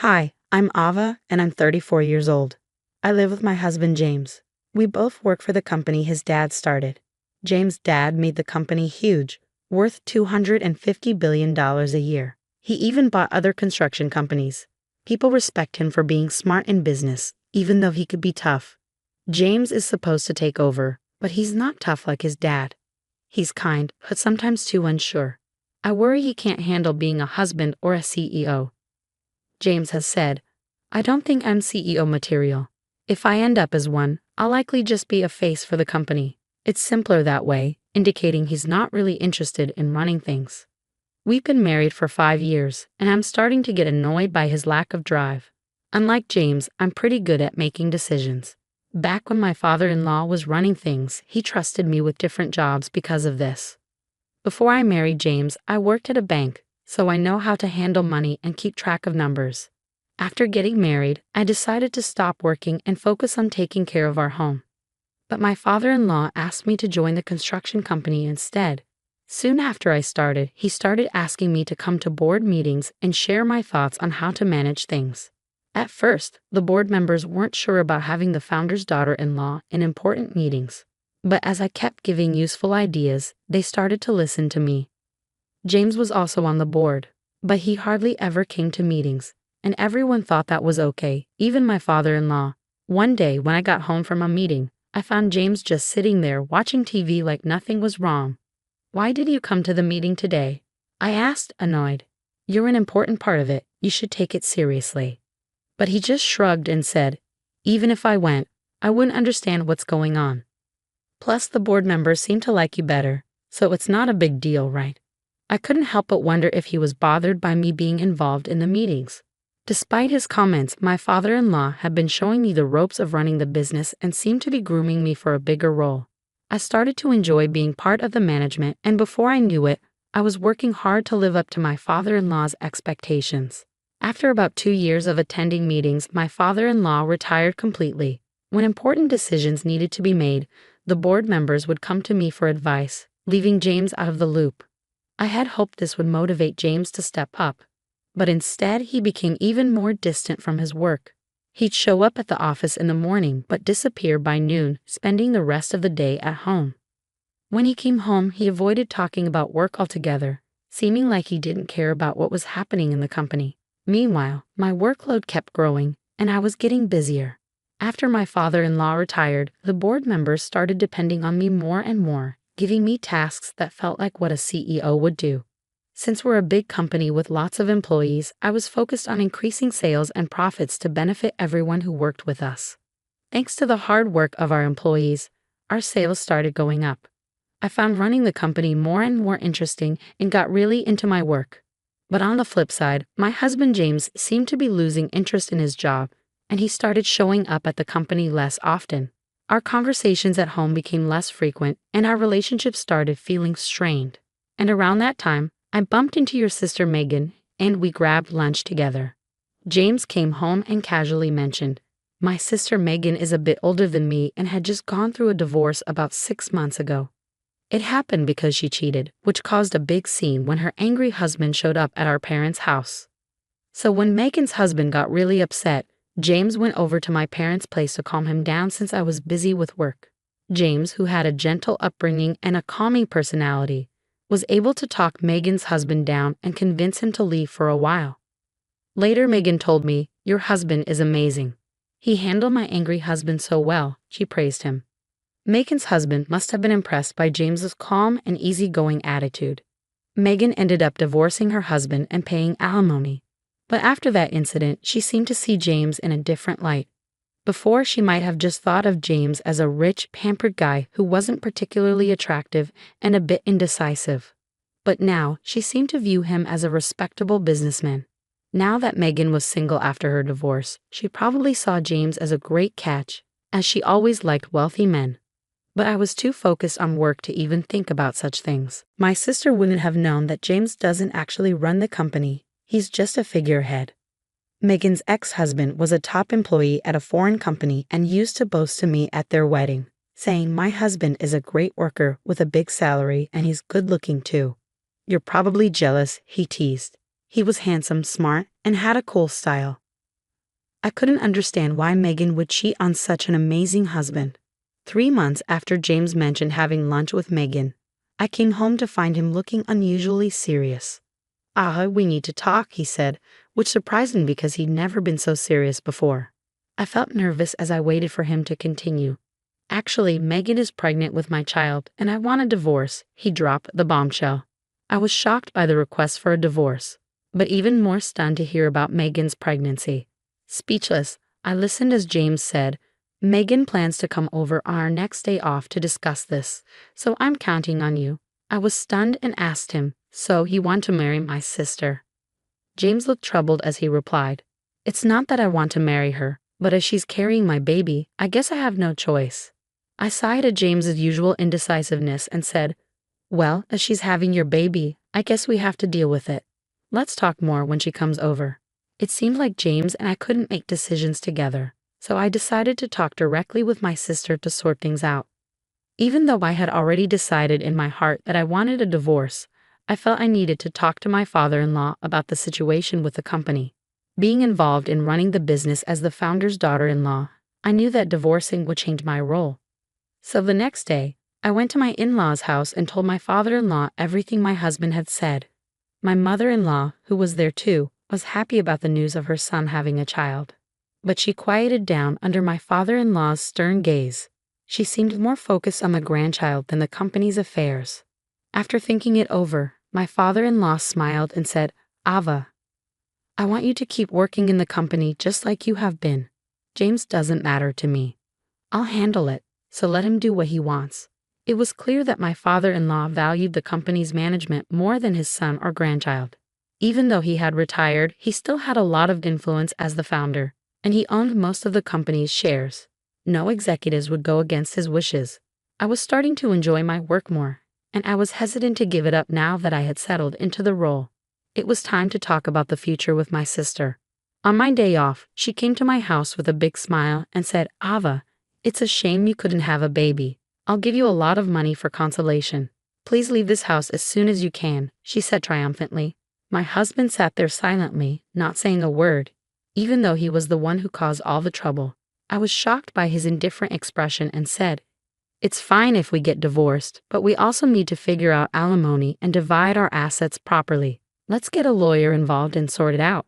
Hi, I'm Ava, and I'm 34 years old. I live with my husband, James. We both work for the company his dad started. James' dad made the company huge, worth $250 billion a year. He even bought other construction companies. People respect him for being smart in business, even though he could be tough. James is supposed to take over, but he's not tough like his dad. He's kind, but sometimes too unsure. I worry he can't handle being a husband or a CEO. James has said, "I don't think I'm CEO material. If I end up as one, I'll likely just be a face for the company." It's simpler that way, indicating he's not really interested in running things. We've been married for 5 years, and I'm starting to get annoyed by his lack of drive. Unlike James, I'm pretty good at making decisions. Back when my father-in-law was running things, he trusted me with different jobs because of this. Before I married James, I worked at a bank, so I know how to handle money and keep track of numbers. After getting married, I decided to stop working and focus on taking care of our home. But my father-in-law asked me to join the construction company instead. Soon after I started, he started asking me to come to board meetings and share my thoughts on how to manage things. At first, the board members weren't sure about having the founder's daughter-in-law in important meetings. But as I kept giving useful ideas, they started to listen to me. James was also on the board, but he hardly ever came to meetings, and everyone thought that was okay, even my father-in-law. One day when I got home from a meeting, I found James just sitting there watching TV like nothing was wrong. "Why did you come to the meeting today?" I asked, annoyed. "You're an important part of it. You should take it seriously." But he just shrugged and said, "Even if I went, I wouldn't understand what's going on. Plus, the board members seem to like you better, so it's not a big deal, right?" I couldn't help but wonder if he was bothered by me being involved in the meetings. Despite his comments, my father-in-law had been showing me the ropes of running the business and seemed to be grooming me for a bigger role. I started to enjoy being part of the management, and before I knew it, I was working hard to live up to my father-in-law's expectations. After about 2 years of attending meetings, my father-in-law retired completely. When important decisions needed to be made, the board members would come to me for advice, leaving James out of the loop. I had hoped this would motivate James to step up, but instead he became even more distant from his work. He'd show up at the office in the morning but disappear by noon, spending the rest of the day at home. When he came home, he avoided talking about work altogether, seeming like he didn't care about what was happening in the company. Meanwhile, my workload kept growing, and I was getting busier. After my father-in-law retired, the board members started depending on me more and more, giving me tasks that felt like what a CEO would do. Since we're a big company with lots of employees, I was focused on increasing sales and profits to benefit everyone who worked with us. Thanks to the hard work of our employees, our sales started going up. I found running the company more and more interesting and got really into my work. But on the flip side, my husband James seemed to be losing interest in his job, and he started showing up at the company less often. Our conversations at home became less frequent, and our relationship started feeling strained. And around that time, I bumped into your sister Megan, and we grabbed lunch together. James came home and casually mentioned, "My sister Megan is a bit older than me and had just gone through a divorce about 6 months ago. It happened because she cheated, which caused a big scene when her angry husband showed up at our parents' house. So when Megan's husband got really upset, James went over to my parents' place to calm him down since I was busy with work." James, who had a gentle upbringing and a calming personality, was able to talk Megan's husband down and convince him to leave for a while. Later, Megan told me, "Your husband is amazing. He handled my angry husband so well," she praised him. Megan's husband must have been impressed by James's calm and easygoing attitude. Megan ended up divorcing her husband and paying alimony. But after that incident, she seemed to see James in a different light. Before, she might have just thought of James as a rich, pampered guy who wasn't particularly attractive and a bit indecisive. But now, she seemed to view him as a respectable businessman. Now that Megan was single after her divorce, she probably saw James as a great catch, as she always liked wealthy men. But I was too focused on work to even think about such things. My sister wouldn't have known that James doesn't actually run the company. He's just a figurehead. Megan's ex-husband was a top employee at a foreign company and used to boast to me at their wedding, saying, "My husband is a great worker with a big salary and he's good-looking too." "You're probably jealous," he teased. He was handsome, smart, and had a cool style. I couldn't understand why Megan would cheat on such an amazing husband. 3 months after James mentioned having lunch with Megan, I came home to find him looking unusually serious. We need to talk, he said, which surprised me because he'd never been so serious before. I felt nervous as I waited for him to continue. Actually, Megan is pregnant with my child, and I want a divorce, he dropped the bombshell. I was shocked by the request for a divorce, but even more stunned to hear about Megan's pregnancy. Speechless, I listened as James said, Megan plans to come over on our next day off to discuss this, so I'm counting on you. I was stunned and asked him, so you want to marry my sister? James looked troubled as he replied, it's not that I want to marry her, but as she's carrying my baby, I guess I have no choice. I sighed at James's usual indecisiveness and said, well, as she's having your baby, I guess we have to deal with it. Let's talk more when she comes over. It seemed like James and I couldn't make decisions together, so I decided to talk directly with my sister to sort things out. Even though I had already decided in my heart that I wanted a divorce, I felt I needed to talk to my father-in-law about the situation with the company. Being involved in running the business as the founder's daughter-in-law, I knew that divorcing would change my role. So the next day, I went to my in-laws' house and told my father-in-law everything my husband had said. My mother-in-law, who was there too, was happy about the news of her son having a child. But she quieted down under my father-in-law's stern gaze. She seemed more focused on the grandchild than the company's affairs. After thinking it over, my father-in-law smiled and said, Ava, I want you to keep working in the company just like you have been. James doesn't matter to me. I'll handle it, so let him do what he wants. It was clear that my father-in-law valued the company's management more than his son or grandchild. Even though he had retired, he still had a lot of influence as the founder, and he owned most of the company's shares. No executives would go against his wishes. I was starting to enjoy my work more, and I was hesitant to give it up now that I had settled into the role. It was time to talk about the future with my sister. On my day off, she came to my house with a big smile and said, Ava, it's a shame you couldn't have a baby. I'll give you a lot of money for consolation. Please leave this house as soon as you can, she said triumphantly. My husband sat there silently, not saying a word, even though he was the one who caused all the trouble. I was shocked by his indifferent expression and said, it's fine if we get divorced, but we also need to figure out alimony and divide our assets properly. Let's get a lawyer involved and sort it out.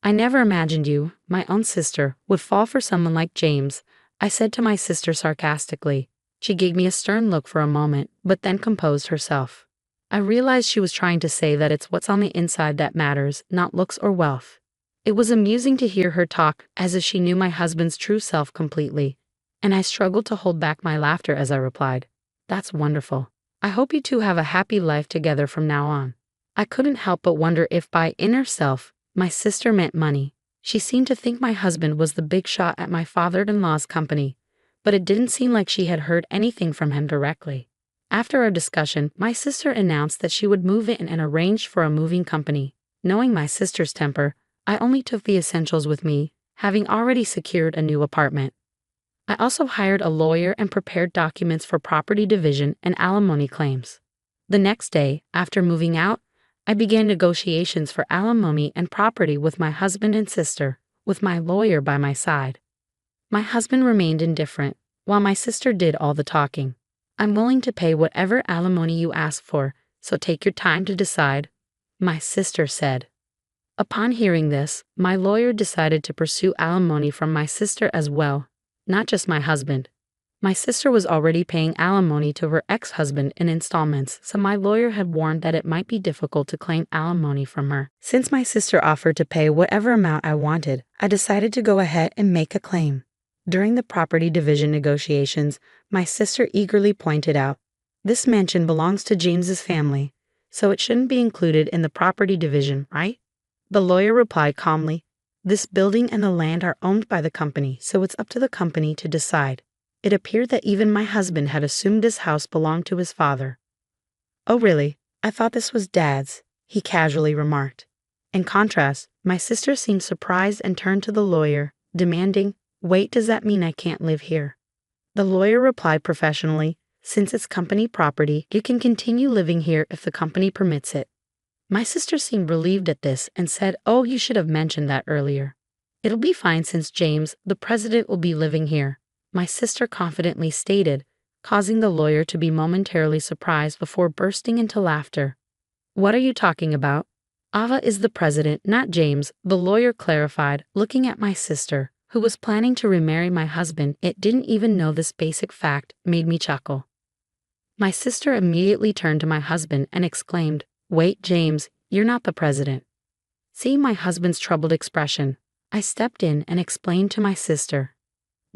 I never imagined you, my own sister, would fall for someone like James, I said to my sister sarcastically. She gave me a stern look for a moment, but then composed herself. I realized she was trying to say that it's what's on the inside that matters, not looks or wealth. It was amusing to hear her talk as if she knew my husband's true self completely, and I struggled to hold back my laughter as I replied, that's wonderful. I hope you two have a happy life together from now on. I couldn't help but wonder if by inner self, my sister meant money. She seemed to think my husband was the big shot at my father-in-law's company, but it didn't seem like she had heard anything from him directly. After our discussion, my sister announced that she would move in and arranged for a moving company. Knowing my sister's temper, I only took the essentials with me, having already secured a new apartment. I also hired a lawyer and prepared documents for property division and alimony claims. The next day, after moving out, I began negotiations for alimony and property with my husband and sister, with my lawyer by my side. My husband remained indifferent, while my sister did all the talking. I'm willing to pay whatever alimony you ask for, so take your time to decide, my sister said. Upon hearing this, my lawyer decided to pursue alimony from my sister as well, not just my husband. My sister was already paying alimony to her ex-husband in installments, so my lawyer had warned that it might be difficult to claim alimony from her. Since my sister offered to pay whatever amount I wanted, I decided to go ahead and make a claim. During the property division negotiations, my sister eagerly pointed out, this mansion belongs to James's family, so it shouldn't be included in the property division, right? The lawyer replied calmly, this building and the land are owned by the company, so it's up to the company to decide. It appeared that even my husband had assumed this house belonged to his father. Oh really? I thought this was Dad's, he casually remarked. In contrast, my sister seemed surprised and turned to the lawyer, demanding, wait, does that mean I can't live here? The lawyer replied professionally, since it's company property, you can continue living here if the company permits it. My sister seemed relieved at this and said, oh, you should have mentioned that earlier. "It'll be fine since James, the president, will be living here," my sister confidently stated, causing the lawyer to be momentarily surprised before bursting into laughter. "What are you talking about? Ava is the president, not James," the lawyer clarified, looking at my sister, who was planning to remarry my husband. It didn't even know this basic fact made me chuckle. My sister immediately turned to my husband and exclaimed, "Wait, James, you're not the president." Seeing my husband's troubled expression, I stepped in and explained to my sister,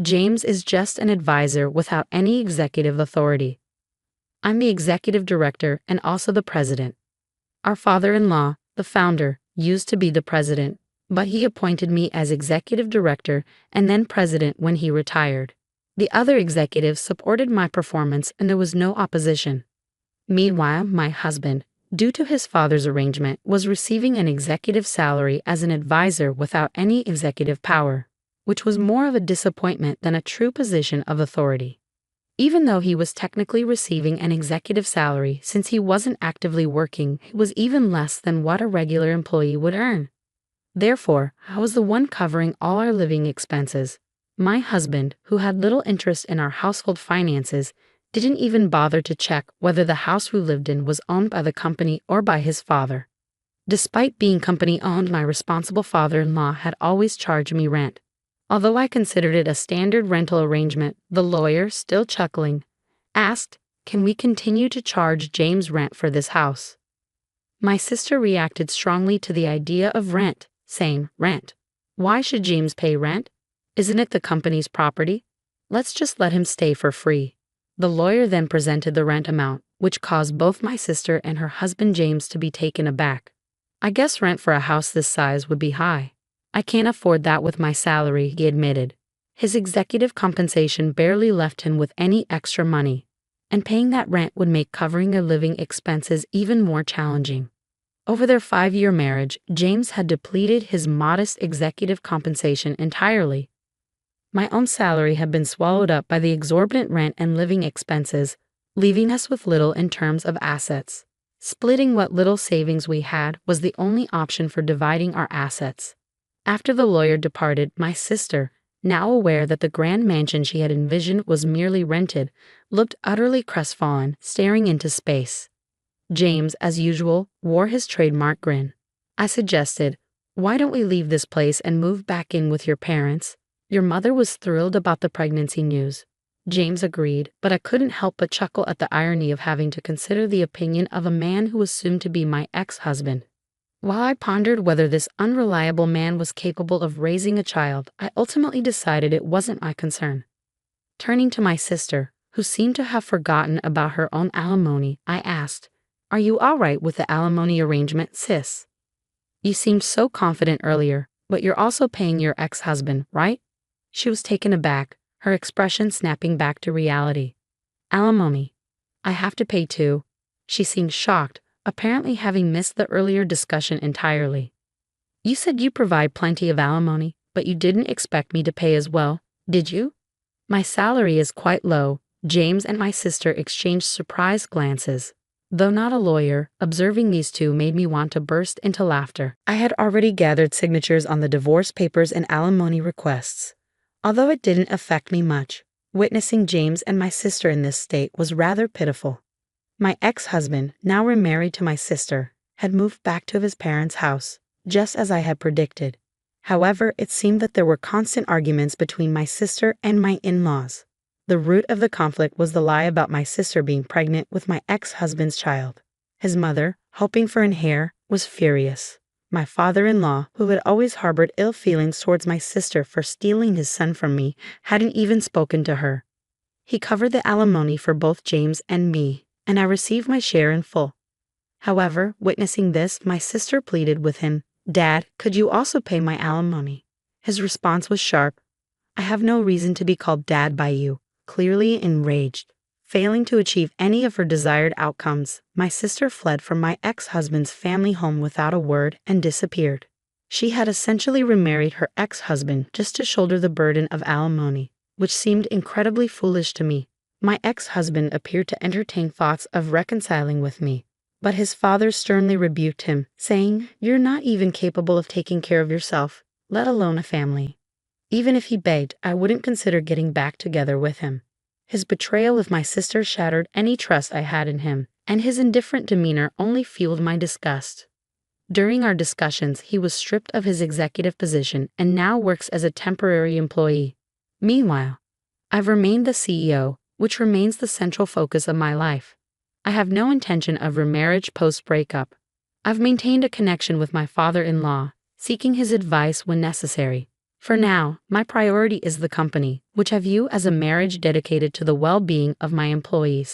"James is just an advisor without any executive authority. I'm the executive director and also the president. Our father-in-law, the founder, used to be the president, but he appointed me as executive director and then president when he retired. The other executives supported my performance and there was no opposition." Meanwhile, my husband, due to his father's arrangement, was receiving an executive salary as an advisor without any executive power, which was more of a disappointment than a true position of authority. Even though he was technically receiving an executive salary, since he wasn't actively working, it was even less than what a regular employee would earn. Therefore, I was the one covering all our living expenses. My husband, who had little interest in our household finances, didn't even bother to check whether the house we lived in was owned by the company or by his father. Despite being company-owned, my responsible father-in-law had always charged me rent. Although I considered it a standard rental arrangement, the lawyer, still chuckling, asked, "Can we continue to charge James rent for this house?" My sister reacted strongly to the idea of rent, saying, "Rent? Why should James pay rent? Isn't it the company's property? Let's just let him stay for free." The lawyer then presented the rent amount, which caused both my sister and her husband James to be taken aback. "I guess rent for a house this size would be high. I can't afford that with my salary," he admitted. His executive compensation barely left him with any extra money, and paying that rent would make covering their living expenses even more challenging. Over their 5-year marriage, James had depleted his modest executive compensation entirely. My own salary had been swallowed up by the exorbitant rent and living expenses, leaving us with little in terms of assets. Splitting what little savings we had was the only option for dividing our assets. After the lawyer departed, my sister, now aware that the grand mansion she had envisioned was merely rented, looked utterly crestfallen, staring into space. James, as usual, wore his trademark grin. I suggested, "Why don't we leave this place and move back in with your parents? Your mother was thrilled about the pregnancy news." James agreed, but I couldn't help but chuckle at the irony of having to consider the opinion of a man who was soon to be my ex-husband. While I pondered whether this unreliable man was capable of raising a child, I ultimately decided it wasn't my concern. Turning to my sister, who seemed to have forgotten about her own alimony, I asked, "Are you all right with the alimony arrangement, sis? You seemed so confident earlier, but you're also paying your ex-husband, right?" She was taken aback, her expression snapping back to reality. "Alimony? I have to pay too?" She seemed shocked, apparently having missed the earlier discussion entirely. "You said you provide plenty of alimony, but you didn't expect me to pay as well, did you?" "My salary is quite low." James and my sister exchanged surprised glances. Though not a lawyer, observing these two made me want to burst into laughter. I had already gathered signatures on the divorce papers and alimony requests. Although it didn't affect me much, witnessing James and my sister in this state was rather pitiful. My ex-husband, now remarried to my sister, had moved back to his parents' house, just as I had predicted. However, it seemed that there were constant arguments between my sister and my in-laws. The root of the conflict was the lie about my sister being pregnant with my ex-husband's child. His mother, hoping for an heir, was furious. My father-in-law, who had always harbored ill feelings towards my sister for stealing his son from me, hadn't even spoken to her. He covered the alimony for both James and me, and I received my share in full. However, witnessing this, my sister pleaded with him, "Dad, could you also pay my alimony?" His response was sharp, "I have no reason to be called Dad by you," clearly enraged. Failing to achieve any of her desired outcomes, my sister fled from my ex-husband's family home without a word and disappeared. She had essentially remarried her ex-husband just to shoulder the burden of alimony, which seemed incredibly foolish to me. My ex-husband appeared to entertain thoughts of reconciling with me, but his father sternly rebuked him, saying, "You're not even capable of taking care of yourself. let alone a family. Even if he begged, I wouldn't consider getting back together with him. His betrayal of my sister shattered any trust I had in him, and his indifferent demeanor only fueled my disgust. During our discussions, he was stripped of his executive position and now works as a temporary employee. Meanwhile, I've remained the CEO, which remains the central focus of my life. I have no intention of remarriage post-breakup. I've maintained a connection with my father-in-law, seeking his advice when necessary. For now, my priority is the company, which I view as a marriage dedicated to the well-being of my employees.